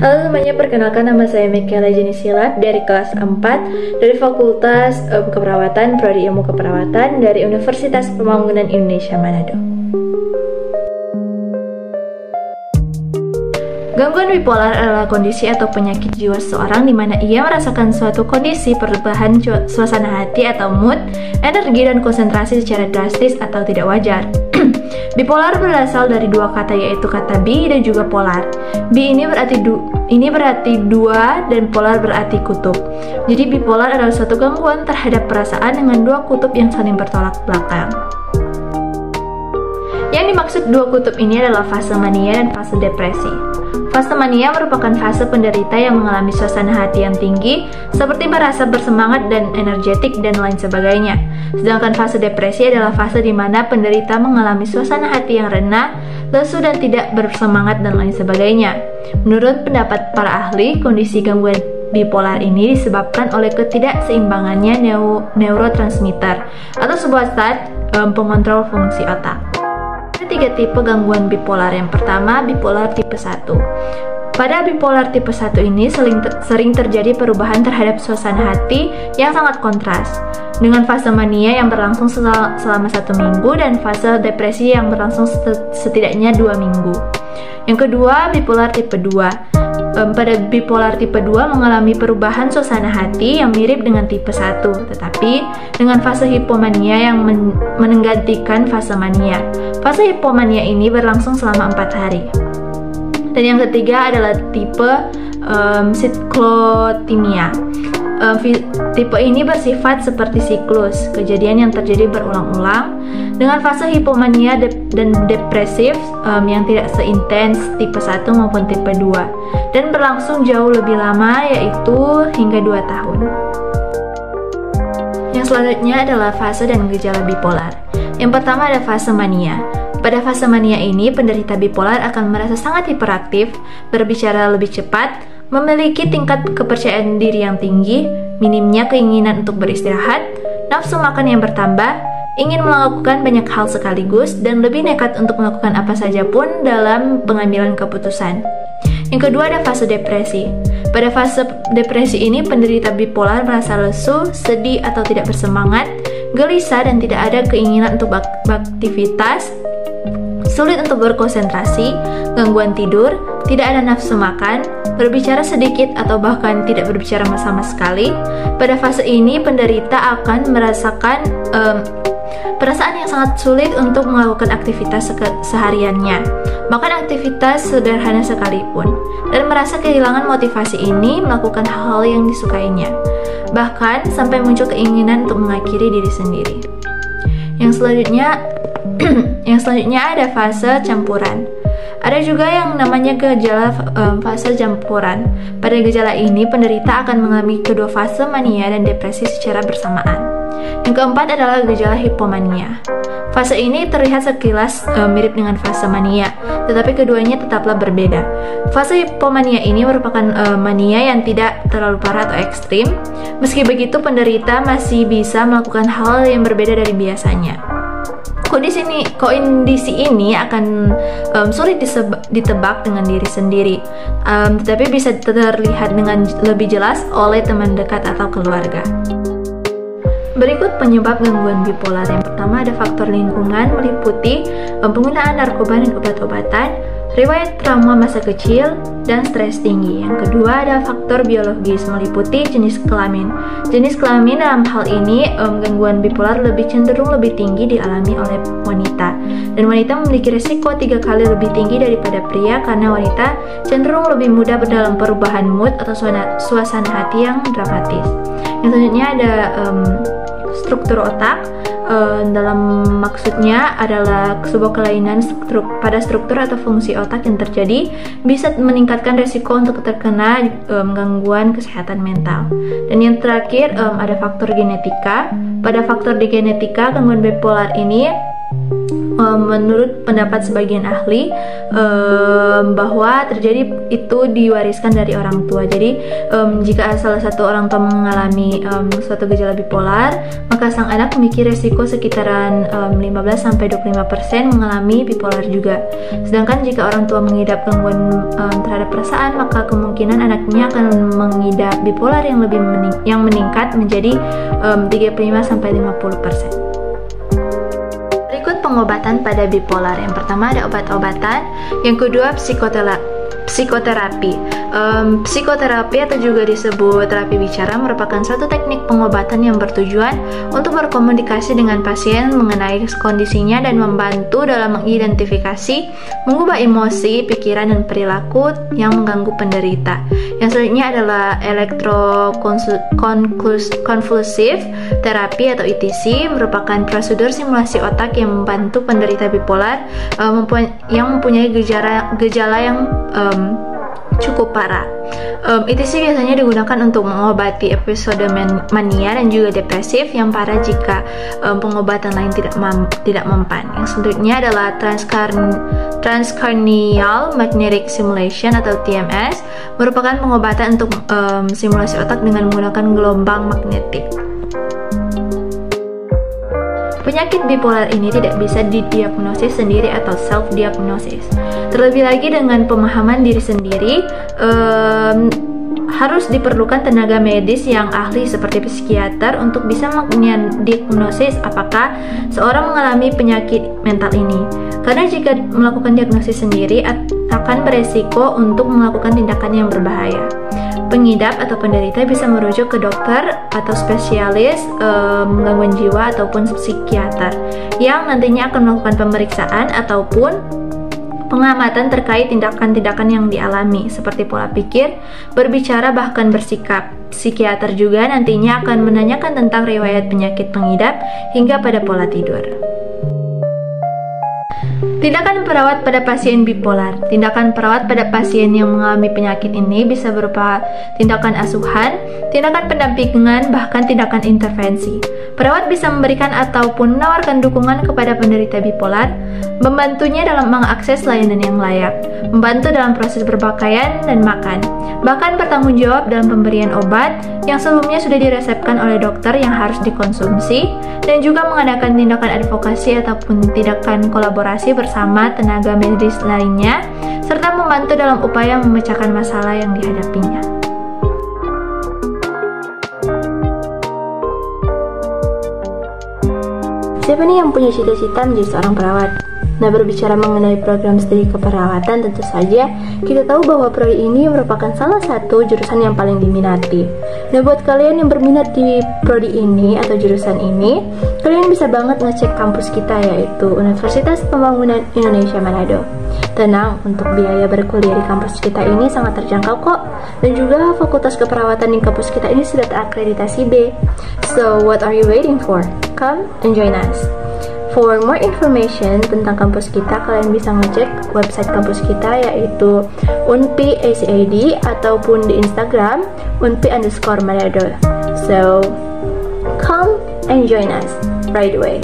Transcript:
Halo semuanya, perkenalkan nama saya Michaela Jenisila dari kelas 4 dari Fakultas Keperawatan, Prodi Ilmu Keperawatan dari Universitas Pembangunan Indonesia Manado. Gangguan bipolar adalah kondisi atau penyakit jiwa seseorang di mana ia merasakan suatu kondisi perubahan suasana hati atau mood, energi dan konsentrasi secara drastis atau tidak wajar. Bipolar berasal dari dua kata, yaitu kata bi dan juga polar. Bi ini berarti dua dan polar berarti kutub. Jadi bipolar adalah suatu gangguan terhadap perasaan dengan dua kutub yang saling bertolak belakang. Yang dimaksud dua kutub ini adalah fase mania dan fase depresi. Fase mania merupakan fase penderita yang mengalami suasana hati yang tinggi, seperti merasa bersemangat dan energetik dan lain sebagainya. Sedangkan fase depresi adalah fase di mana penderita mengalami suasana hati yang rendah, lesu dan tidak bersemangat dan lain sebagainya. Menurut pendapat para ahli, kondisi gangguan bipolar ini disebabkan oleh ketidakseimbangannya neurotransmitter atau sebuah zat pengontrol fungsi otak. Ada tiga tipe gangguan bipolar. Yang pertama, bipolar tipe 1. Pada bipolar tipe 1 ini sering terjadi perubahan terhadap suasana hati yang sangat kontras, dengan fase mania yang berlangsung selama 1 minggu dan fase depresi yang berlangsung setidaknya 2 minggu. Yang kedua, bipolar tipe 2. Pada bipolar tipe 2 mengalami perubahan suasana hati yang mirip dengan tipe 1, tetapi dengan fase hipomania yang menggantikan fase mania. Fase hipomania ini berlangsung selama 4 hari. Dan yang ketiga adalah tipe siklotimia. Tipe ini bersifat seperti siklus, kejadian yang terjadi berulang-ulang, dengan fase hipomania dan depresif yang tidak seintens tipe 1 maupun tipe 2, dan berlangsung jauh lebih lama, yaitu hingga 2 tahun. Yang selanjutnya adalah fase dan gejala bipolar. Yang pertama ada fase mania. Pada fase mania ini, penderita bipolar akan merasa sangat hiperaktif, berbicara lebih cepat, memiliki tingkat kepercayaan diri yang tinggi, minimnya keinginan untuk beristirahat, nafsu makan yang bertambah, ingin melakukan banyak hal sekaligus, dan lebih nekat untuk melakukan apa saja pun dalam pengambilan keputusan. Yang kedua ada fase depresi. Pada fase depresi ini, penderita bipolar merasa lesu, sedih atau tidak bersemangat, gelisah dan tidak ada keinginan untuk beraktivitas, sulit untuk berkonsentrasi, gangguan tidur, tidak ada nafsu makan, berbicara sedikit atau bahkan tidak berbicara sama sekali. Pada fase ini, penderita akan merasakan perasaan yang sangat sulit untuk melakukan aktivitas sehariannya, bahkan aktivitas sederhana sekalipun, dan merasa kehilangan motivasi ini melakukan hal-hal yang disukainya, bahkan sampai muncul keinginan untuk mengakhiri diri sendiri. Yang selanjutnya ada fase campuran. Ada juga yang namanya gejala fase campuran. Pada gejala ini, penderita akan mengalami kedua fase mania dan depresi secara bersamaan. Yang keempat adalah gejala hipomania. Fase ini terlihat sekilas mirip dengan fase mania, tetapi keduanya tetaplah berbeda. Fase hipomania ini merupakan mania yang tidak terlalu parah atau ekstrim. Meski begitu, penderita masih bisa melakukan hal yang berbeda dari biasanya. Kondisi ini akan sulit ditebak dengan diri sendiri, tetapi bisa terlihat dengan lebih jelas oleh teman dekat atau keluarga. Berikut penyebab gangguan bipolar. Yang pertama ada faktor lingkungan, meliputi penggunaan narkoba dan obat-obatan, riwayat trauma masa kecil, dan stres tinggi. Yang kedua ada faktor biologis, meliputi jenis kelamin. Jenis kelamin dalam hal ini, gangguan bipolar cenderung lebih tinggi dialami oleh wanita. Dan wanita memiliki resiko 3 kali lebih tinggi daripada pria karena wanita cenderung lebih mudah dalam perubahan mood atau suasana hati yang dramatis. Yang selanjutnya ada struktur otak. Dalam maksudnya adalah sebuah kelainan pada struktur atau fungsi otak yang terjadi bisa meningkatkan resiko untuk terkena gangguan kesehatan mental. Dan yang terakhir ada faktor genetika. Pada faktor di genetika, gangguan bipolar ini menurut pendapat sebagian ahli bahwa terjadi itu diwariskan dari orang tua. Jadi jika salah satu orang tua mengalami suatu gejala bipolar, maka sang anak memiliki resiko sekitaran 15-25% mengalami bipolar juga. Sedangkan jika orang tua mengidap gangguan terhadap perasaan, maka kemungkinan anaknya akan mengidap bipolar yang meningkat menjadi 35-50%. Berikut pengobatan pada bipolar. Yang pertama ada obat-obatan, yang kedua psikoterapi. Psikoterapi atau juga disebut terapi bicara merupakan suatu teknik pengobatan yang bertujuan untuk berkomunikasi dengan pasien mengenai kondisinya dan membantu dalam mengidentifikasi, mengubah emosi, pikiran, dan perilaku yang mengganggu penderita. Yang selanjutnya adalah elektrokonvulsif terapi atau ETC, merupakan prosedur simulasi otak yang membantu penderita bipolar yang mempunyai gejala yang cukup parah. ETC biasanya digunakan untuk mengobati episode mania dan juga depresif yang parah jika pengobatan lain tidak mempan. Yang selanjutnya adalah transcranial magnetic stimulation atau TMS, merupakan pengobatan untuk simulasi otak dengan menggunakan gelombang magnetik. Penyakit bipolar ini tidak bisa didiagnosis sendiri atau self-diagnosis. Terlebih lagi dengan pemahaman diri sendiri, harus diperlukan tenaga medis yang ahli seperti psikiater untuk bisa mendiagnosis apakah seorang mengalami penyakit mental ini. Karena jika melakukan diagnosis sendiri akan beresiko untuk melakukan tindakan yang berbahaya. Pengidap atau penderita bisa merujuk ke dokter atau spesialis gangguan jiwa ataupun psikiater yang nantinya akan melakukan pemeriksaan ataupun pengamatan terkait tindakan-tindakan yang dialami seperti pola pikir, berbicara, bahkan bersikap. Psikiater juga nantinya akan menanyakan tentang riwayat penyakit pengidap hingga pada pola tidur. Tindakan perawat pada pasien bipolar. Tindakan perawat pada pasien yang mengalami penyakit ini bisa berupa tindakan asuhan, tindakan pendampingan, bahkan tindakan intervensi. Perawat bisa memberikan ataupun menawarkan dukungan kepada penderita bipolar, membantunya dalam mengakses layanan yang layak, membantu dalam proses berpakaian dan makan, bahkan bertanggung jawab dalam pemberian obat yang sebelumnya sudah diresepkan oleh dokter yang harus dikonsumsi, dan juga mengadakan tindakan advokasi ataupun tindakan kolaborasi bersama tenaga medis lainnya, serta membantu dalam upaya memecahkan masalah yang dihadapinya. Siapa nih yang punya cita-cita menjadi seorang perawat? Nah, berbicara mengenai program studi keperawatan, tentu saja kita tahu bahwa prodi ini merupakan salah satu jurusan yang paling diminati. Nah, buat kalian yang berminat di prodi ini atau jurusan ini, kalian bisa banget ngecek kampus kita, yaitu Universitas Pembangunan Indonesia Manado. Tenang, untuk biaya berkuliah di kampus kita ini sangat terjangkau kok. Dan juga fakultas keperawatan di kampus kita ini sudah terakreditasi B. So, what are you waiting for? Come and join us. For more information tentang kampus kita, kalian bisa ngecek website kampus kita, yaitu unpi.ac.id ataupun di Instagram unpi_Manado. So, come and join us right away.